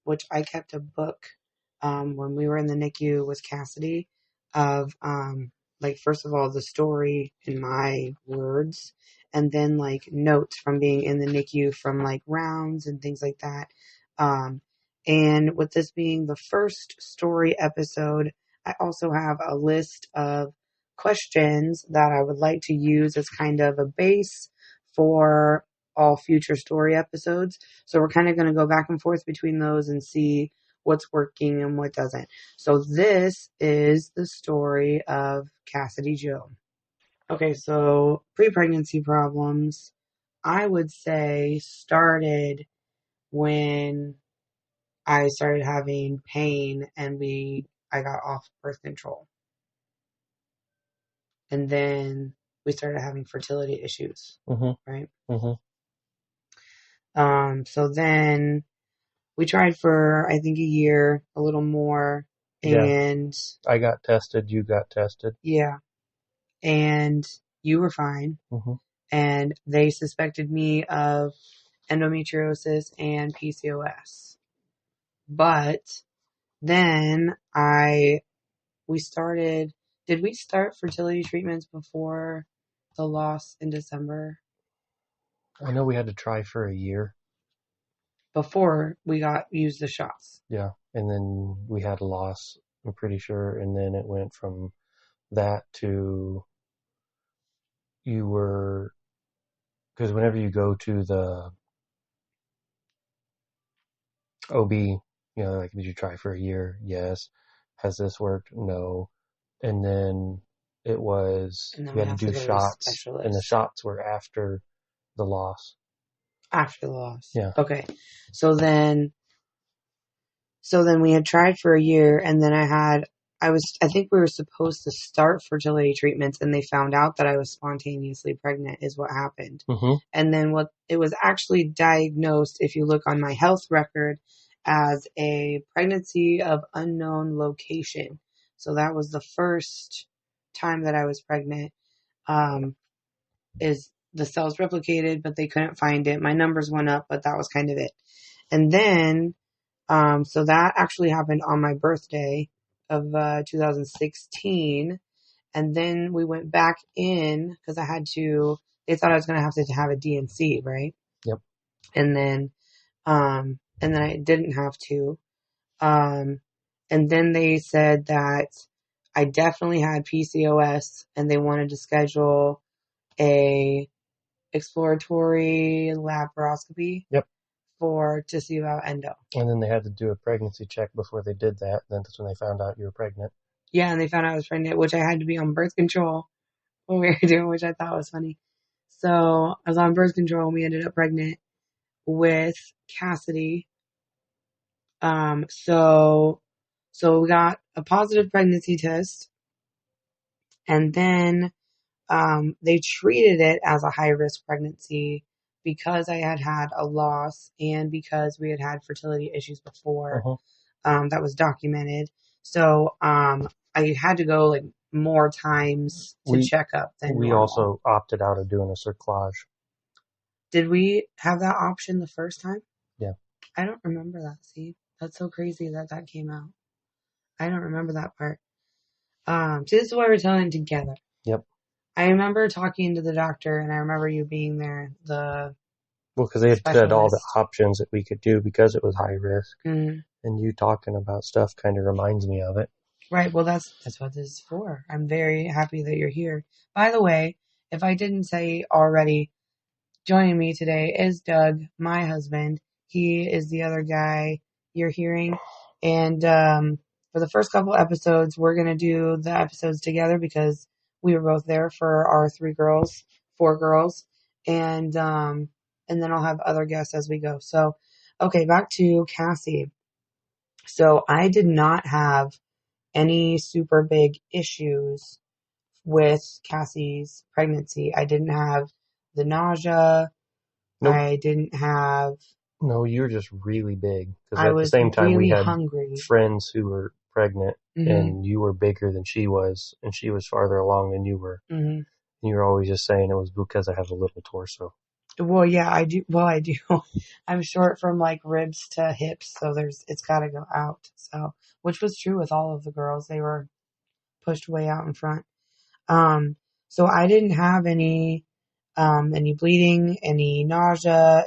which I kept a book when we were in the NICU with Cassidy of like, first of all, the story in my words, and then like notes from being in the NICU from like rounds and things like that. And with this being the first story episode, I also have a list of questions that I would like to use as kind of a base for all future story episodes. So we're kind of going to go back and forth between those and see what's working and what doesn't. So this is the story of Cassidy Jo. Okay, so pre-pregnancy problems, I would say, started when I started having pain and I got off birth control. And then we started having fertility issues, right? So then we tried for, I think, a year, a little more, and I got tested, you got tested. Yeah. And you were fine. And they suspected me of endometriosis and PCOS. But then did we start fertility treatments before the loss in December? I know we had to try for a year. Before we used the shots. Yeah. And then we had a loss, I'm pretty sure. And then it went from that to because whenever you go to the OB, like, did you try for a year? Yes. Has this worked? No. And then we had to do shots, and the shots were after the loss. After the loss. Yeah. Okay. So then we had tried for a year, and then I think we were supposed to start fertility treatments, and they found out that I was spontaneously pregnant is what happened. And then it was actually diagnosed, if you look on my health record, as a pregnancy of unknown location. So that was the first time that I was pregnant. Is the cells replicated, but they couldn't find it. My numbers went up, but that was kind of it. And then, so that actually happened on my birthday of 2016. And then we went back in because they thought I was going to have a DNC, right? Yep. And then I didn't have to. And then they said that I definitely had PCOS, and they wanted to schedule a exploratory laparoscopy. Yep. To see about endo. And then they had to do a pregnancy check before they did that. And then that's when they found out you were pregnant. Yeah, and they found out I was pregnant, which I had to be on birth control when we were doing, which I thought was funny. So I was on birth control, and we ended up pregnant with Cassidy. So we got a positive pregnancy test, and then they treated it as a high-risk pregnancy because I had had a loss and because we had had fertility issues before. That was documented. So I had to go like more times to check up than we normal. Also opted out of doing a cerclage. Did we have that option the first time? Yeah. I don't remember that. See, that's so crazy that came out. I don't remember that part. See, this is why we're telling together. Yep. I remember talking to the doctor, and I remember you being there. Because they had said all the options that we could do because it was high risk. Mm-hmm. And you talking about stuff kind of reminds me of it. Right. Well, that's what this is for. I'm very happy that you're here. By the way, if I didn't say already, joining me today is Doug, my husband. He is the other guy you're hearing. And for the first couple episodes, we're going to do the episodes together because we were both there for our 4 girls. And then I'll have other guests as we go. So, okay, back to Cassie. So I did not have any super big issues with Cassie's pregnancy. I didn't have the nausea. Nope. I didn't have... No, you were just really big. Because at the same time, we had hungry friends who were pregnant, and you were bigger than she was, and she was farther along than you were. And you were always just saying it was because I have a little torso. Well, yeah, I do. Well, I do. I'm short from like ribs to hips, so it's got to go out. So, which was true with all of the girls. They were pushed way out in front. So I didn't have any bleeding, any nausea,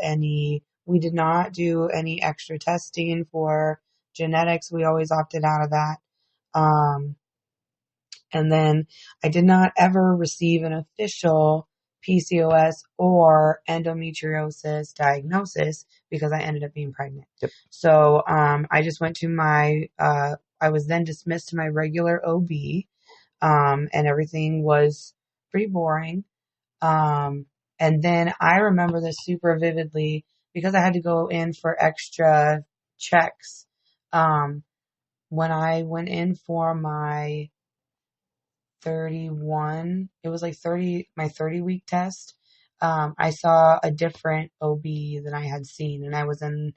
we did not do any extra testing for genetics. We always opted out of that. And then I did not ever receive an official PCOS or endometriosis diagnosis because I ended up being pregnant. Yep. So, I just went to I was then dismissed to my regular OB, and everything was pretty boring. And then I remember this super vividly because I had to go in for extra checks. When I went in for my 31, it was like my 30-week test. I saw a different OB than I had seen, and I was in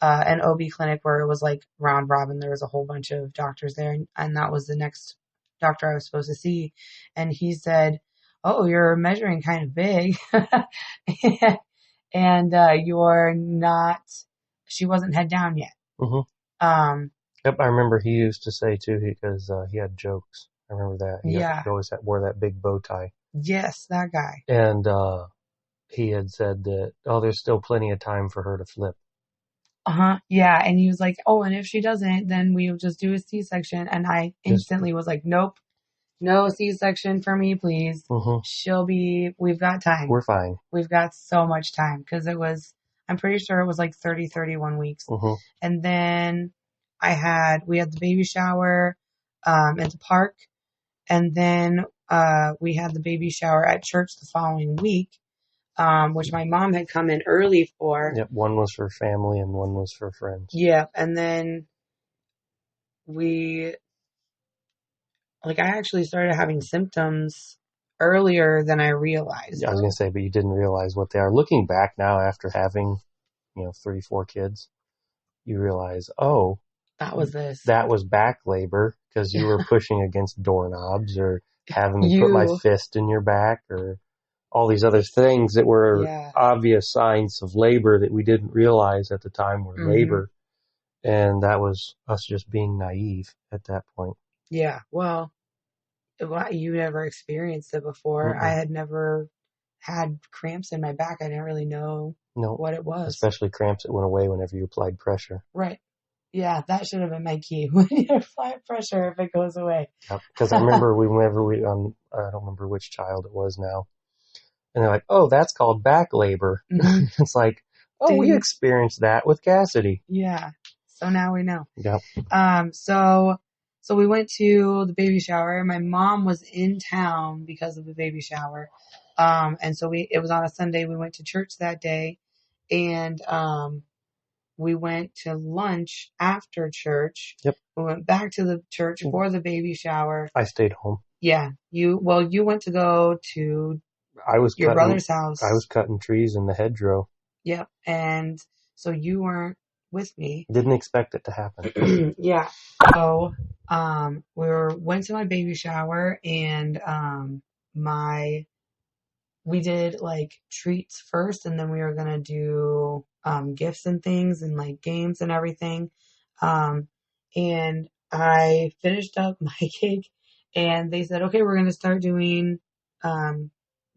an OB clinic where it was like round robin. There was a whole bunch of doctors there, and that was the next doctor I was supposed to see. And he said, "Oh, you're measuring kind of big." And you're not, she wasn't head down yet. Mm-hmm. Yep, I remember he used to say too, because he had jokes. I remember that. He always wore that big bow tie. Yes, that guy. And he had said that, there's still plenty of time for her to flip. Yeah, and he was like, "Oh, and if she doesn't, then we'll just do a C-section." And I instantly was like, "Nope, no C-section for me, please. Mm-hmm. We've got time. We're fine. We've got so much time." Because I'm pretty sure it was like 30, 31 weeks. Mm-hmm. And then we had the baby shower at the park. And then we had the baby shower at church the following week, which my mom had come in early for. Yep, one was for family and one was for friends. Yeah, and then I actually started having symptoms earlier than I realized. I was going to say, but you didn't realize what they are. Looking back now after having, 3, 4 kids, you realize, that was this. That was back labor because you were pushing against doorknobs or having me put my fist in your back or all these other things that were obvious signs of labor that we didn't realize at the time were labor. And that was us just being naive at that point. Yeah, well, you never experienced it before. Mm-mm. I had never had cramps in my back. I didn't really know what it was. Especially cramps that went away whenever you applied pressure. Right. Yeah, that should have been my key. When you apply pressure, if it goes away. Because I remember I don't remember which child it was now. And they're like, "Oh, that's called back labor." Mm-hmm. It's like, we experienced that with Cassidy. Yeah. So now we know. Yep. So we went to the baby shower. My mom was in town because of the baby shower. And so it was on a Sunday. We went to church that day, and we went to lunch after church. Yep. We went back to the church for the baby shower. I stayed home. Yeah. You went to go to your brother's house. I was cutting trees in the hedgerow. Yep. And so you weren't with me. Didn't expect it to happen. Yeah. So, we went to my baby shower, and we did like treats first, and then we were gonna do gifts and things and like games and everything. And I finished up my cake, and they said, "Okay, we're gonna start doing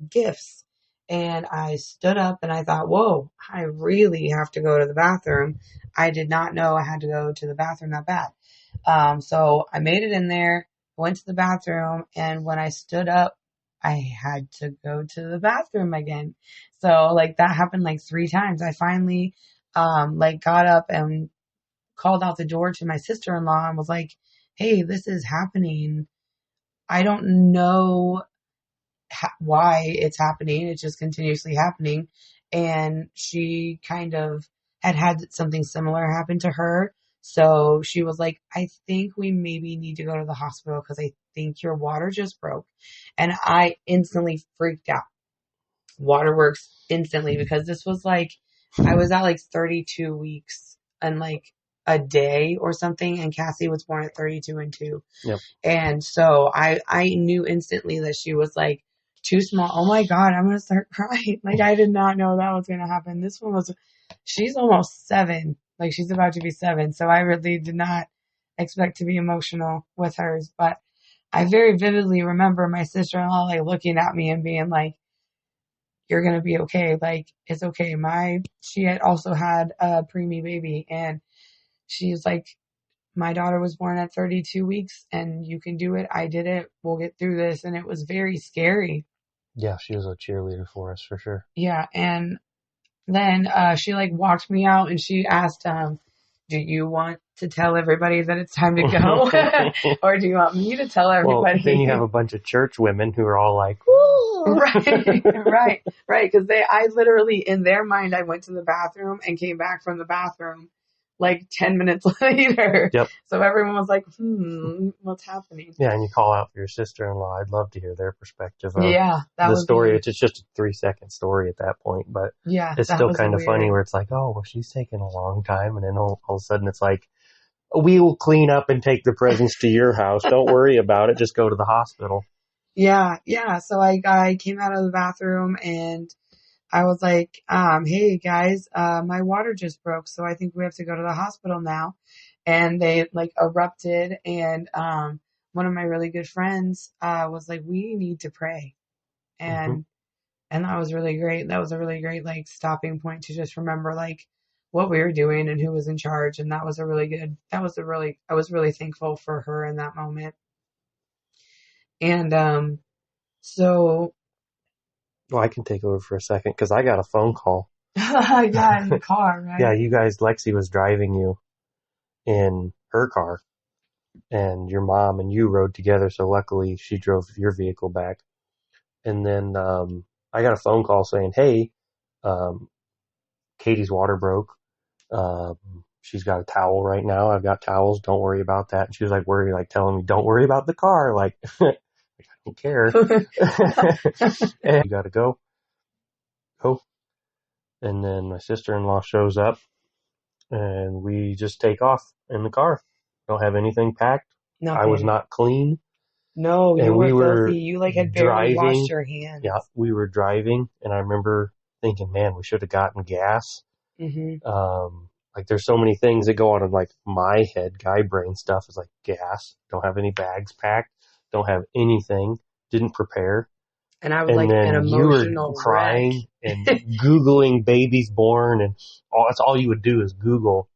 gifts." And I stood up and I thought, whoa, I really have to go to the bathroom. I did not know I had to go to the bathroom that bad. So I made it in there, went to the bathroom, and when I stood up, I had to go to the bathroom again. So like that happened like 3 times. I finally got up and called out the door to my sister-in-law and was like, "Hey, this is happening. I don't know why it's happening. It's just continuously happening." And she kind of had something similar happen to her. So she was like, "I think we maybe need to go to the hospital because I think your water just broke." And I instantly freaked out. Waterworks instantly, because this was like, I was at like 32 weeks and like a day or something, and Cassie was born at 32 and 2. Yep. And so I knew instantly that she was like Too small. Oh my God, I'm going to start crying. Like, I did not know that was going to happen. This one she's almost 7. Like, she's about to be 7. So I really did not expect to be emotional with hers. But I very vividly remember my sister-in-law, like, looking at me and being like, you're going to be okay. Like, it's okay. She had also had a preemie baby, and she's like, my daughter was born at 32 weeks and you can do it. I did it. We'll get through this. And it was very scary. Yeah, she was a cheerleader for us for sure. Yeah. And then she like walked me out and she asked, do you want to tell everybody that it's time to go? Or do you want me to tell everybody? Well, then you have a bunch of church women who are all like, woo! Right. Because I literally, in their mind, I went to the bathroom and came back from the bathroom like 10 minutes later. Yep. So everyone was like, what's happening? Yeah, and you call out for your sister-in-law. I'd love to hear their perspective on the story. It's just a 3-second story at that point, but it's still kind of funny where it's like, oh, well, she's taking a long time, and then all of a sudden it's like, we will clean up and take the presents to your house. Don't worry about it. Just go to the hospital. Yeah. So I came out of the bathroom and I was like, hey guys, my water just broke, so I think we have to go to the hospital now. And they like erupted, and one of my really good friends was like, we need to pray. And that was really great. That was a really great like stopping point to just remember like what we were doing and who was in charge. And I was really thankful for her in that moment. And so well, I can take over for a second because I got a phone call. Yeah, in the car, right? Yeah, you guys, Lexi was driving you in her car, and your mom and you rode together, so luckily she drove your vehicle back. And then I got a phone call saying, hey, Katie's water broke. She's got a towel right now. I've got towels. Don't worry about that. And she was like telling me, don't worry about the car. Like, I don't care. And you got to go. And then my sister-in-law shows up, and we just take off in the car. Don't have anything packed. Nothing. I was not clean. No, you were filthy. You like had barely washed your hands. Yeah, we were driving, and I remember thinking, man, we should have gotten gas. Like there's so many things that go on in like my head, guy brain stuff is like gas. Don't have any bags packed. Don't have anything. Didn't prepare. And I was like an emotional crying and Googling babies born, and that's all you would do is Google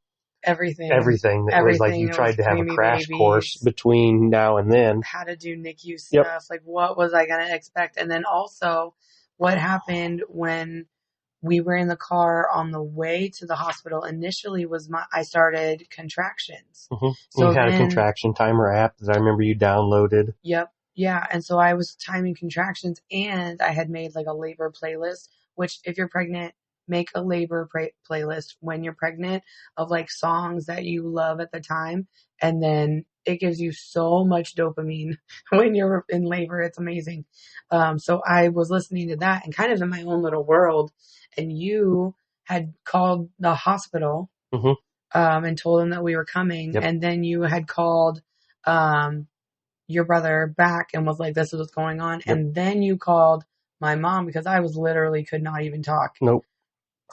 everything. That was like you tried to have a crash course between now and then. How to do NICU stuff. Yep. Like what was I going to expect? And then also what happened when we were in the car on the way to the hospital initially was I started contractions. So you had a contraction timer app that I remember you downloaded. Yep. Yeah, and so I was timing contractions, and I had made like a labor playlist, which if you're pregnant, make a labor playlist when you're pregnant of like songs that you love at the time, and then it gives you so much dopamine when you're in labor. It's amazing. So I was listening to that and kind of in my own little world, and you had called the hospital and told them that we were coming, and then you had called your brother back and was like, this is what's going on. And then you called my mom because I was literally could not even talk. Nope.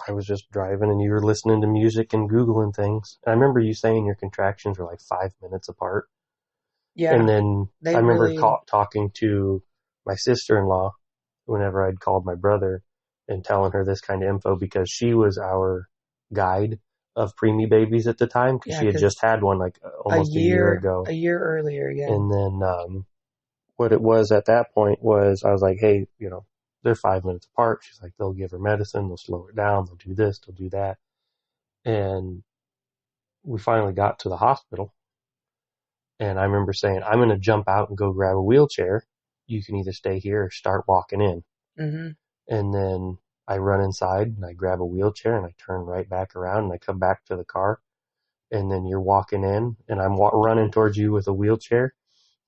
I was just driving and you were listening to music and Googling things. And I remember you saying your contractions were like 5 minutes apart. Yeah. And then I remember talking to my sister-in-law whenever I'd called my brother and telling her this kind of info because she was our guide of preemie babies at the time because she had just had one like almost a year ago. A year earlier, yeah. And then what it was at that point was I was like, hey, they're 5 minutes apart. She's like, they'll give her medicine, they'll slow it down, they'll do this, they'll do that. And we finally got to the hospital. And I remember saying, I'm going to jump out and go grab a wheelchair. You can either stay here or start walking in. And then I run inside and I grab a wheelchair and I turn right back around and I come back to the car. And then you're walking in and I'm running towards you with a wheelchair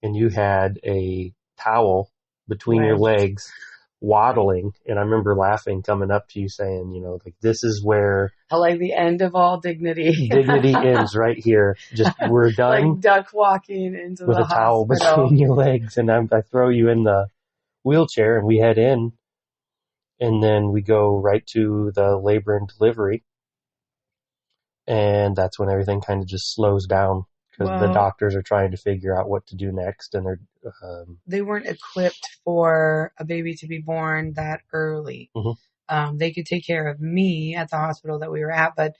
and you had a towel between your legs waddling. And I remember laughing coming up to you saying, like this is where like the end of all dignity. Dignity ends right here. Just we're done. Like duck walking into with the a towel between your legs and I throw you in the wheelchair, and we head in, and then we go right to the labor and delivery. And that's when everything kind of just slows down because the doctors are trying to figure out what to do next, and they weren't equipped for a baby to be born that early. Mm-hmm. They could take care of me at the hospital that we were at, but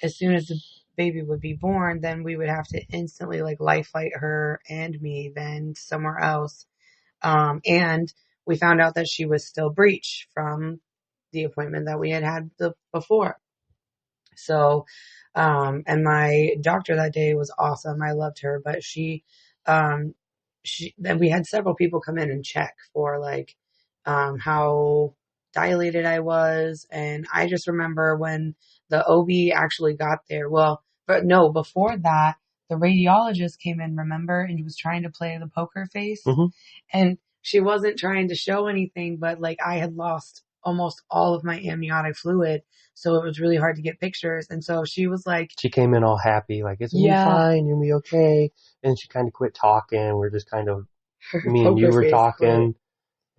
as soon as the baby would be born, then we would have to instantly like life flight her and me then somewhere else. And we found out that she was still breech from the appointment that we had before. So, and my doctor that day was awesome. I loved her, but then we had several people come in and check for like, how dilated I was. And I just remember when the OB actually got there. Well, but no, before that, the radiologist came in, remember, and he was trying to play the poker face. Mm-hmm. And she wasn't trying to show anything, but like I had lost almost all of my amniotic fluid. So it was really hard to get pictures. And so she was like, she came in all happy, like, it's gonna be fine, you'll be okay. And she kind of quit talking. We're just kind of, me and you were talking,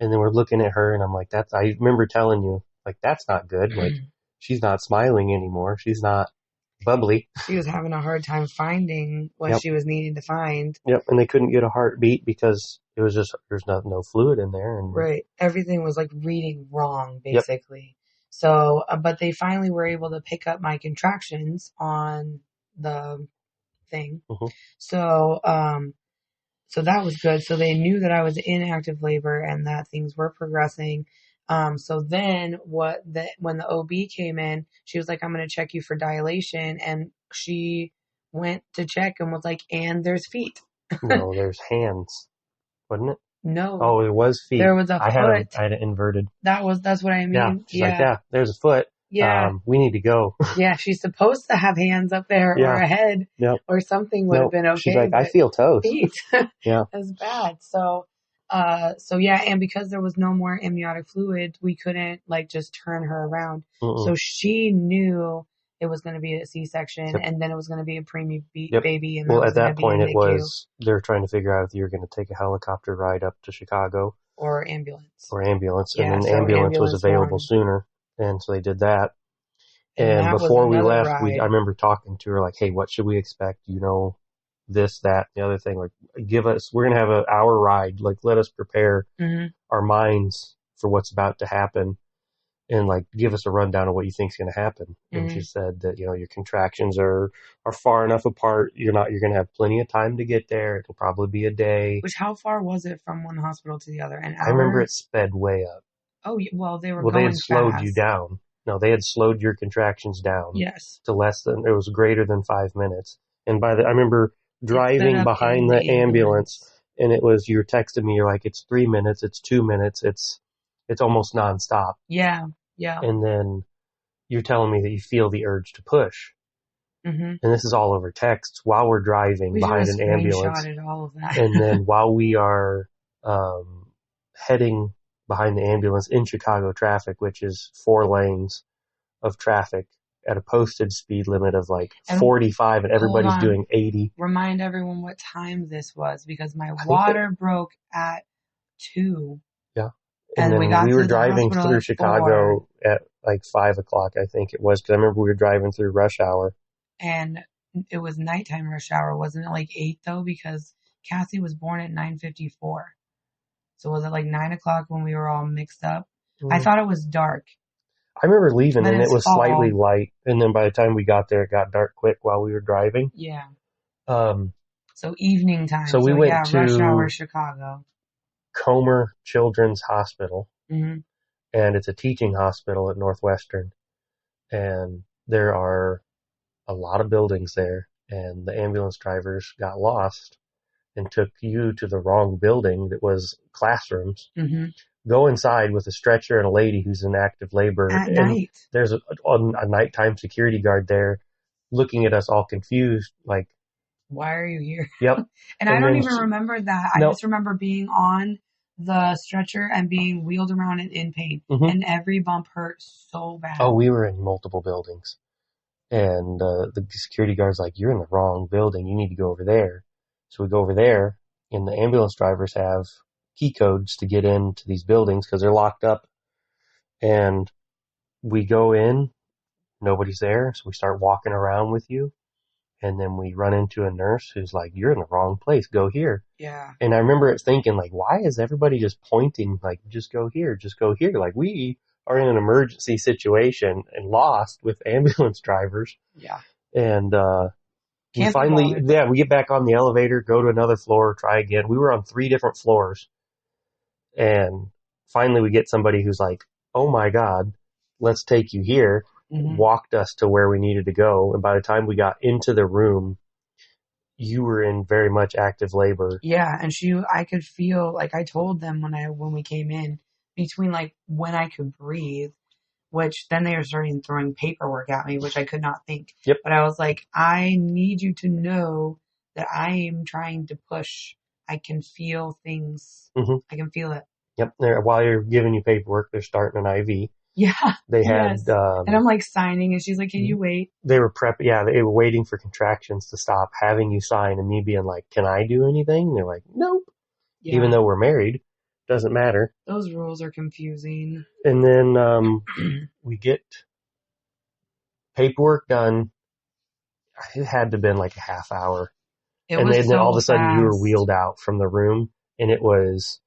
and then we're looking at her, and I'm like, I remember telling you, like, that's not good. Like, she's not smiling anymore. She's not bubbly. She was having a hard time finding what she was needing to find. Yep, and they couldn't get a heartbeat because it was just, there's no fluid in there. And right. Everything was like reading wrong, basically. Yep. So, but they finally were able to pick up my contractions on the thing. Mm-hmm. So, so that was good. So they knew that I was in active labor and that things were progressing. So then when the OB came in, she was like, I'm going to check you for dilation. And she went to check and was like, and there's feet. No, there's hands, wasn't it? No. Oh, it was feet. There was a foot. I had it inverted. That's what I mean. Yeah. She's like, yeah, there's a foot. Yeah. We need to go. Yeah, she's supposed to have hands up there or a head or something would have been okay. She's like, I feel toast. Feet. Yeah. That's bad. So yeah, and because there was no more amniotic fluid, we couldn't like just turn her around. Mm-mm. So she knew it was going to be a C-section, and then it was going to be a preemie baby. And well, at that point, it was, they're trying to figure out if you're going to take a helicopter ride up to Chicago. Or ambulance. Yeah, and then ambulance was available sooner. And so they did that. And before we left, I remember talking to her like, hey, what should we expect? You know, this, that, the other thing. Like, we're going to have an hour ride. Like, let us prepare our minds for what's about to happen. And like, give us a rundown of what you think is going to happen. And she said that, you know, your contractions are far enough apart. You're going to have plenty of time to get there. It'll probably be a day. Which, how far was it from one hospital to the other? An hour? I remember it sped way up. Oh, well, they were going they had slowed fast. You down. No, they had slowed your contractions down. Yes. To it was greater than 5 minutes. And I remember driving behind the ambulance, and it was, you were texting me, you're like, it's 3 minutes, it's 2 minutes, it's almost nonstop. Yeah. Yeah. And then you're telling me that you feel the urge to push. Mm-hmm. And this is all over text while we're driving behind an ambulance. All of that. And then while we are heading behind the ambulance in Chicago traffic, which is 4 lanes of traffic at a posted speed limit of like 45, and everybody's doing 80. Remind everyone what time this was, because my water broke at 2. Yeah. And then we were driving through Chicago at like 5 o'clock, I think it was, because I remember we were driving through rush hour. And it was nighttime rush hour. Wasn't it like 8 though? Because Cassie was born at 9:54. So was it like 9 o'clock when we were all mixed up? I thought it was dark. I remember leaving and it was slightly light. And then by the time we got there, it got dark quick while we were driving. Yeah. So evening time. So we went to rush hour Chicago. Comer Children's Hospital. Mm-hmm. And it's a teaching hospital at Northwestern. And there are a lot of buildings there. And the ambulance drivers got lost and took you to the wrong building that was classrooms. Mm-hmm. Go inside with a stretcher and a lady who's in active labor. At night. There's a nighttime security guard there looking at us all confused, like, why are you here? Yep. And I don't even remember that. I just remember being on the stretcher and being wheeled around and in pain. Mm-hmm. And every bump hurt so bad. Oh, we were in multiple buildings. And the security guard's like, you're in the wrong building. You need to go over there. So we go over there, and the ambulance drivers have key codes to get into these buildings because they're locked up. And we go in, nobody's there, so we start walking around with you. And then we run into a nurse who's like, you're in the wrong place, go here. Yeah. And I remember thinking, like, why is everybody just pointing, like, just go here, just go here? Like, we are in an emergency situation and lost with ambulance drivers. Yeah. And we finally, we get back on the elevator, go to another floor, try again. We were on 3 different floors. And finally we get somebody who's like, oh my God, let's take you here. Mm-hmm. Walked us to where we needed to go. And by the time we got into the room, you were in very much active labor. Yeah. And I could feel, like I told them when we came in, between like when I could breathe, which then they were starting throwing paperwork at me, which I could not think. Yep. But I was like, I need you to know that I am trying to push. I can feel things. Mm-hmm. I can feel it. Yep. While you're giving you paperwork, they're starting an IV. Yeah. They had, and I'm like signing, and she's like, can you wait? They were they were waiting for contractions to stop, having you sign, and me being like, can I do anything? And they're like, nope. Yeah. Even though we're married, doesn't matter. Those rules are confusing. And then, we get paperwork done. It had to have been like a half hour. And then all of a sudden you were wheeled out from the room, and it was,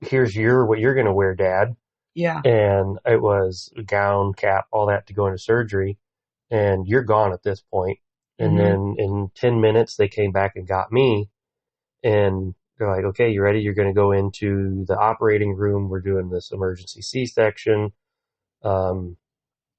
here's what you're going to wear, Dad. Yeah. And it was a gown, cap, all that to go into surgery. And you're gone at this point. And then in 10 minutes, they came back and got me. And they're like, okay, you ready? You're going to go into the operating room. We're doing this emergency C-section. That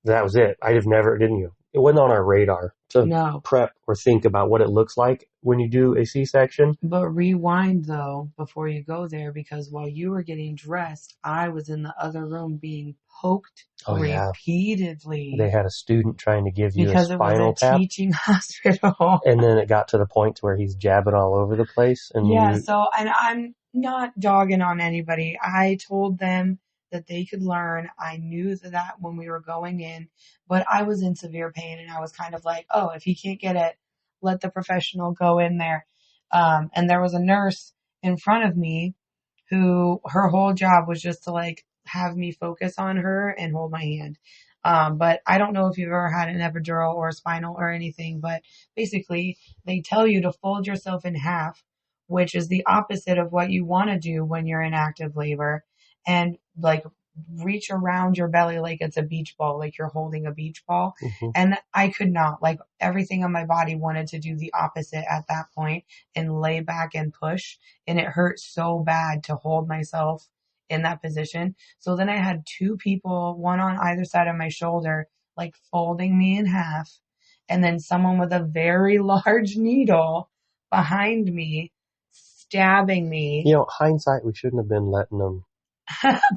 was it. It wasn't on our radar to prep or think about what it looks like when you do a C-section. But rewind, though, before you go there, because while you were getting dressed, I was in the other room being poked repeatedly. They had a student trying to give you a spinal tap. Because it was a teaching hospital. And then it got to the point where he's jabbing all over the place. And and I'm not dogging on anybody. I told them that they could learn. I knew that when we were going in, but I was in severe pain, and I was kind of like, oh, if he can't get it, let the professional go in there. And there was a nurse in front of me who her whole job was just to like have me focus on her and hold my hand. But I don't know if you've ever had an epidural or a spinal or anything, but basically they tell you to fold yourself in half, which is the opposite of what you want to do when you're in active labor, and like reach around your belly like it's a beach ball, like you're holding a beach ball. Mm-hmm. And I could not, like everything on my body wanted to do the opposite at that point and lay back and push. And it hurt so bad to hold myself in that position. So then I had 2 people, one on either side of my shoulder, like folding me in half. And then someone with a very large needle behind me, stabbing me. You know, hindsight, we shouldn't have been letting them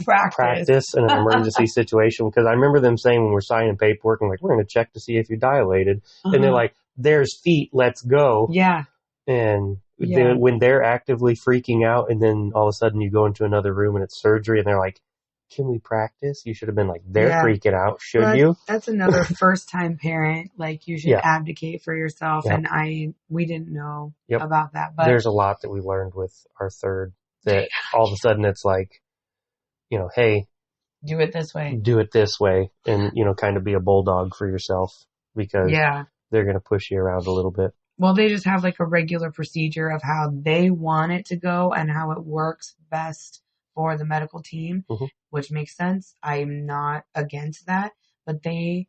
practice in an emergency situation, because I remember them saying when we're signing paperwork, I'm like, we're going to check to see if you're dilated. And they're like, there's feet, let's go. Yeah. And when they're actively freaking out, and then all of a sudden you go into another room and it's surgery, and they're like, can we practice? You should have been like, they're freaking out. Should you? That's another first time parent. Like, you should advocate for yourself. Yeah. And we didn't know about that. But there's a lot that we learned with our third, that all of a sudden it's like, you know, hey, do it this way, and, you know, kind of be a bulldog for yourself, because they're going to push you around a little bit. Well, they just have like a regular procedure of how they want it to go and how it works best for the medical team, which makes sense. I'm not against that, but they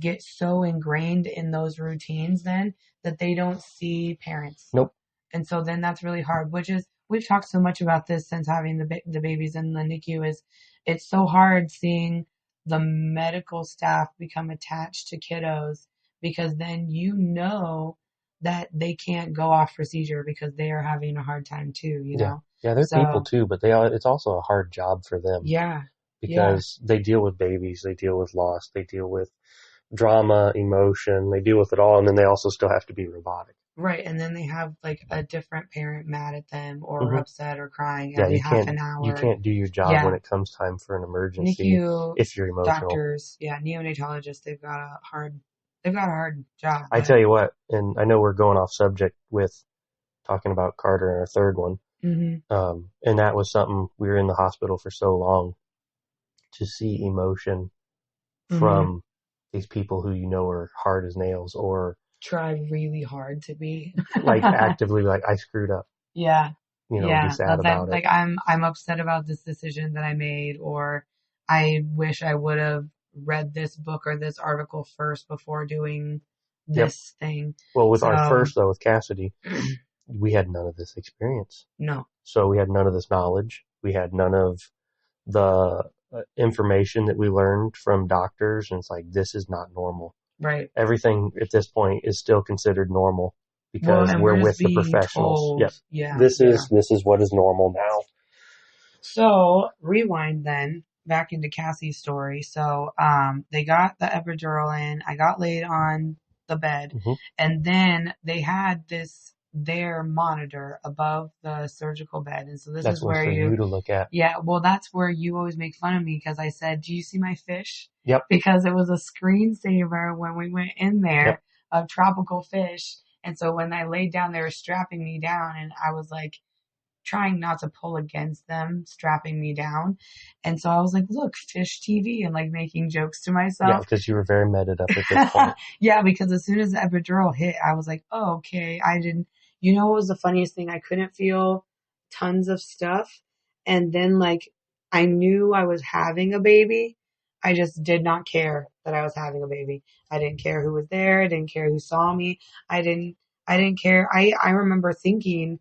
get so ingrained in those routines then that they don't see parents. Nope. And so then that's really hard, which is, we've talked so much about this since having the babies in the NICU, is it's so hard seeing the medical staff become attached to kiddos, because then you know that they can't go off procedure because they are having a hard time too, you know? Yeah, they're people too, but it's also a hard job for them. Yeah. Because they deal with babies, they deal with loss, they deal with drama, emotion, they deal with it all, and then they also still have to be robotic. Right, and then they have like a different parent mad at them or upset or crying every half an hour. You can't do your job when it comes time for an emergency NICU if you're emotional. Doctors, neonatologists, they've got a hard job. I tell you what, and I know we're going off subject with talking about Carter and our third one, And that was something, we were in the hospital for so long to see emotion from these people who are hard as nails or try really hard to be like actively like I screwed up. Yeah. Be sad about it. Like I'm upset about this decision that I made, or I wish I would have read this book or this article first before doing this thing. Well, with our first though, with Cassidy, we had none of this experience. No. So we had none of this knowledge. We had none of the information that we learned from doctors. And it's like, this is not normal. Right. Everything at this point is still considered normal because we're with the professionals. Yep. Yeah. This is what is normal now. So rewind then back into Cassie's story. So, they got the epidural in, I got laid on the bed, and then they had their monitor above the surgical bed. And so that's is where you to look at. Yeah. Well, that's where you always make fun of me because I said, do you see my fish? Yep. Because it was a screensaver when we went in there of tropical fish. And so when I laid down, they were strapping me down and I was like, trying not to pull against them, strapping me down. And so I was like, look, fish TV, and like making jokes to myself. Yeah, because you were very meted up at this point. Yeah, because as soon as the epidural hit, I was like, oh, okay. I didn't, what was the funniest thing? I couldn't feel tons of stuff. And then like, I knew I was having a baby. I just did not care that I was having a baby. I didn't care who was there. I didn't care who saw me. I didn't care. I remember thinking,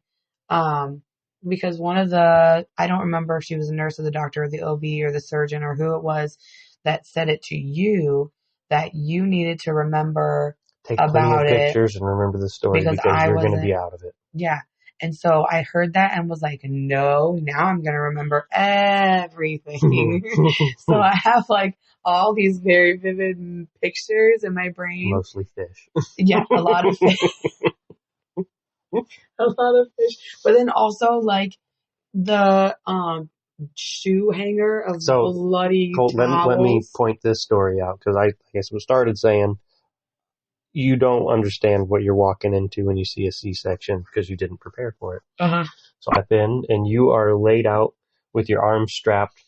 because one of I don't remember if she was a nurse or the doctor or the OB or the surgeon or who it was that said it to you, that you needed to remember Take plenty of pictures and remember the story because you're going to be out of it. Yeah. And so I heard that and was like, no, now I'm going to remember everything. So I have like all these very vivid pictures in my brain. Mostly fish. Yeah, a lot of fish. A lot of fish. But then also like the shoe hanger of bloody Colt, let me point this story out because I guess we started saying you don't understand what you're walking into when you see a C-section because you didn't prepare for it. So I've been, and you are laid out with your arms strapped,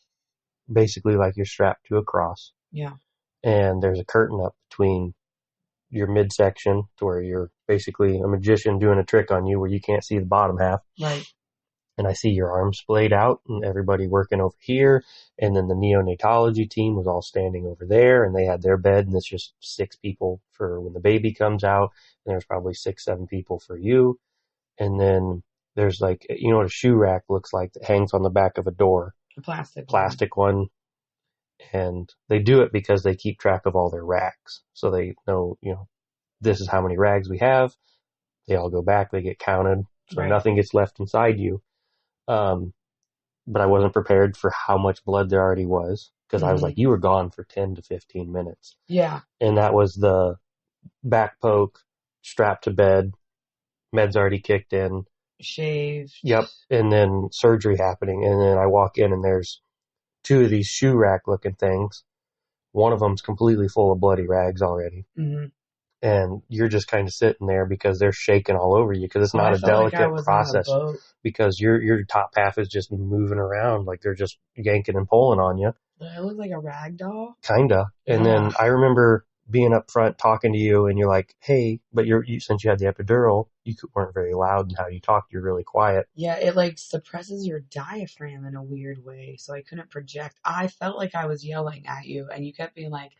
basically like you're strapped to a cross. Yeah. And there's a curtain up between your midsection to where you're basically a magician doing a trick on you where you can't see the bottom half. Right. And I see your arms splayed out and everybody working over here. And then the neonatology team was all standing over there and they had their bed and it's just 6 people for when the baby comes out. And there's probably 6, 7 people for you. And then there's like, what a shoe rack looks like that hangs on the back of a door. A plastic one. And they do it because they keep track of all their racks. So they know, this is how many rags we have. They all go back, they get counted. So nothing gets left inside you. But I wasn't prepared for how much blood there already was because I was like, you were gone for 10 to 15 minutes. Yeah. And that was the back poke, strapped to bed, meds already kicked in. Shaved. Yep. And then surgery happening. And then I walk in and there's 2 of these shoe rack looking things. One of them's completely full of bloody rags already. And you're just kind of sitting there because they're shaking all over you because it's not a delicate process because your top half is just moving around like they're just yanking and pulling on you. I look like a rag doll? Kinda. And then I remember being up front talking to you and you're like, hey, but since you had the epidural, you weren't very loud in how you talked. You're really quiet. Yeah, it like suppresses your diaphragm in a weird way. So I couldn't project. I felt like I was yelling at you and you kept being like,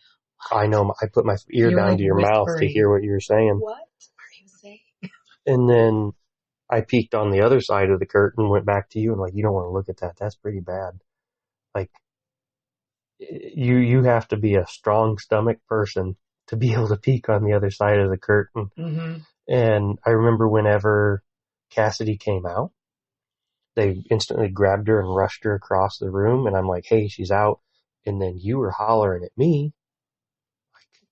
what? I know. I put my ear down to your mouth to hear what you were saying. What are you saying? And then I peeked on the other side of the curtain, went back to you, and like, you don't want to look at that. That's pretty bad. Like, you have to be a strong stomach person to be able to peek on the other side of the curtain. And I remember whenever Cassidy came out, they instantly grabbed her and rushed her across the room, and I'm like, hey, she's out. And then you were hollering at me.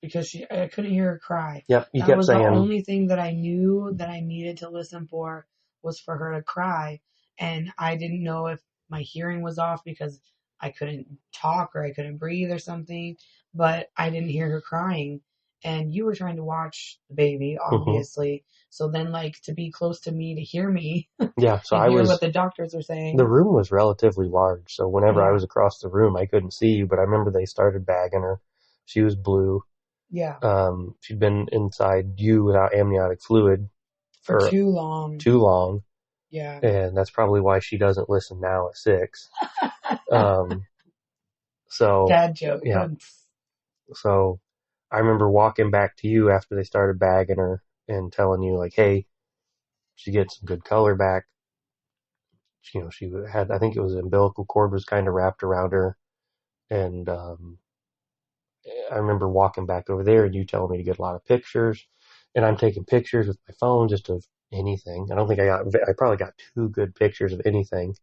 Because I couldn't hear her cry. Yep, you kept saying. That was the only thing that I knew that I needed to listen for was for her to cry. And I didn't know if my hearing was off because I couldn't talk or I couldn't breathe or something. But I didn't hear her crying. and you were trying to watch the baby, obviously. Mm-hmm. So then, like, to be close to me to hear me, yeah, so and hear what the doctors are saying. The room was relatively large, so whenever I was across the room, I couldn't see you, but I remember they started bagging her. She was blue. Yeah. She'd been inside you without amniotic fluid for too long. Too long. Yeah. And that's probably why she doesn't listen now at 6. So dad joke. Yeah. So I remember walking back to you after they started bagging her and telling you, like, hey, she gets some good color back. You know, she had, I think it was the umbilical cord was kind of wrapped around her. And I remember walking back over there and you telling me to get a lot of pictures. And I'm taking pictures with my phone just of anything. I don't think I probably got 2 good pictures of anything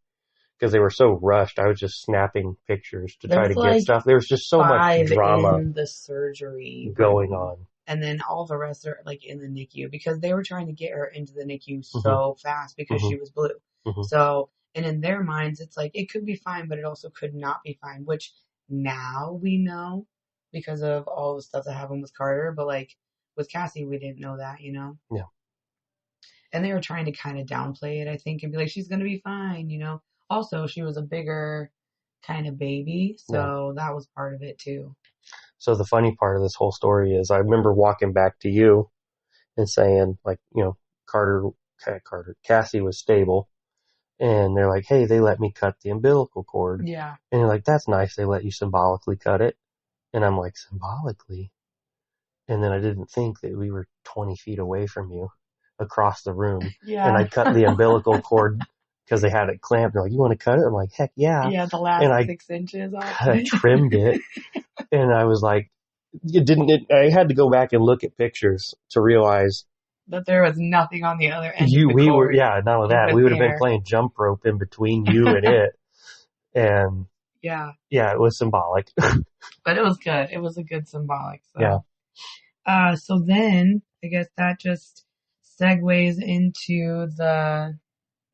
because they were so rushed. I was just snapping pictures to try to get stuff. There was just so much drama in the surgery going on. And then all the rest are like in the NICU because they were trying to get her into the NICU so fast because she was blue. So, and in their minds, it's like, it could be fine, but it also could not be fine, which now we know because of all the stuff that happened with Carter. But like with Cassie, we didn't know that, you know? Yeah. And they were trying to kind of downplay it, I think, and be like, she's going to be fine, you know? Also, she was a bigger kind of baby. So that was part of it too. So the funny part of this whole story is I remember walking back to you and saying, like, you know, Cassie was stable. And they're like, hey, they let me cut the umbilical cord. Yeah. And you're like, that's nice. They let you symbolically cut it. And I'm like, symbolically? And then I didn't think that we were 20 feet away from you across the room. Yeah. And I cut the umbilical cord because they had it clamped. They're like, you want to cut it? I'm like, heck yeah. Yeah, the last 6 inches off. I trimmed it. And I was like, I had to go back and look at pictures to realize that there was nothing on the other end of the cord. Not only that, we would have been playing jump rope in between you and it. And yeah, it was symbolic. But it was good. It was a good symbolic. So. Yeah. So then I guess that just segues into the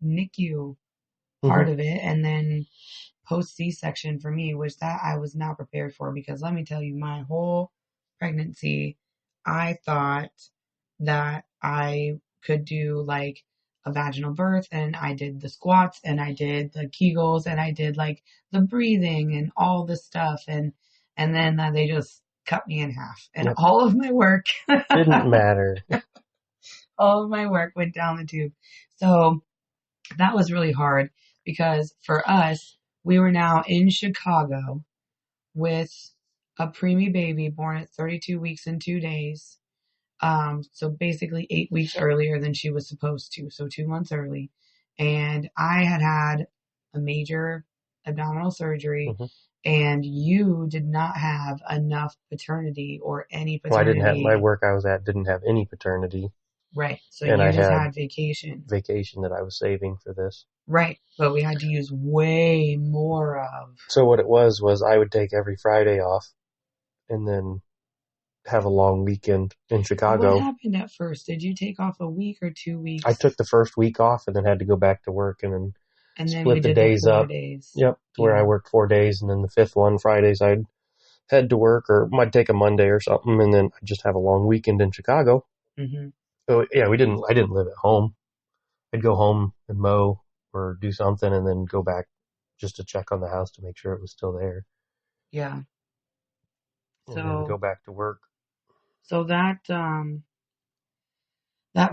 NICU part of it, and then post C-section for me, which that I was not prepared for, because let me tell you, my whole pregnancy, I thought that I could do like a vaginal birth, and I did the squats and I did the Kegels and I did like the breathing and all this stuff, and then they just cut me in half, and all of my work didn't matter. All of my work went down the tube. So that was really hard because for us, we were now in Chicago with a preemie baby born at 32 weeks and 2 days. So basically 8 weeks earlier than she was supposed to. So 2 months early. And I had a major abdominal surgery, and you did not have enough paternity or any paternity. Well, I didn't have, my work I was at didn't have any paternity. Right. So and you just had vacation. Vacation that I was saving for this. Right. But we had to use way more of. So what it was I would take every Friday off and then have a long weekend in Chicago. What happened at first? Did you take off a week or 2 weeks? I took the first week off and then had to go back to work and then split the days up. Yep. Where I worked 4 days, and then the 5th one, Fridays, I'd head to work, or I'd take a Monday or something, and then I'd just have a long weekend in Chicago. So yeah, I didn't live at home. I'd go home and mow or do something and then go back just to check on the house to make sure it was still there. Yeah. And then go back to work. So that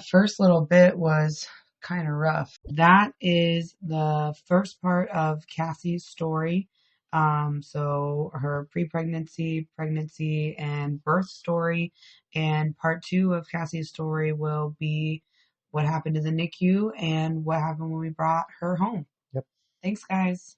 first little bit was kind of rough. That is the first part of Cassie's story. So her pre-pregnancy, pregnancy, and birth story. And part 2 of Cassie's story will be what happened to the NICU and what happened when we brought her home. Yep. Thanks, guys.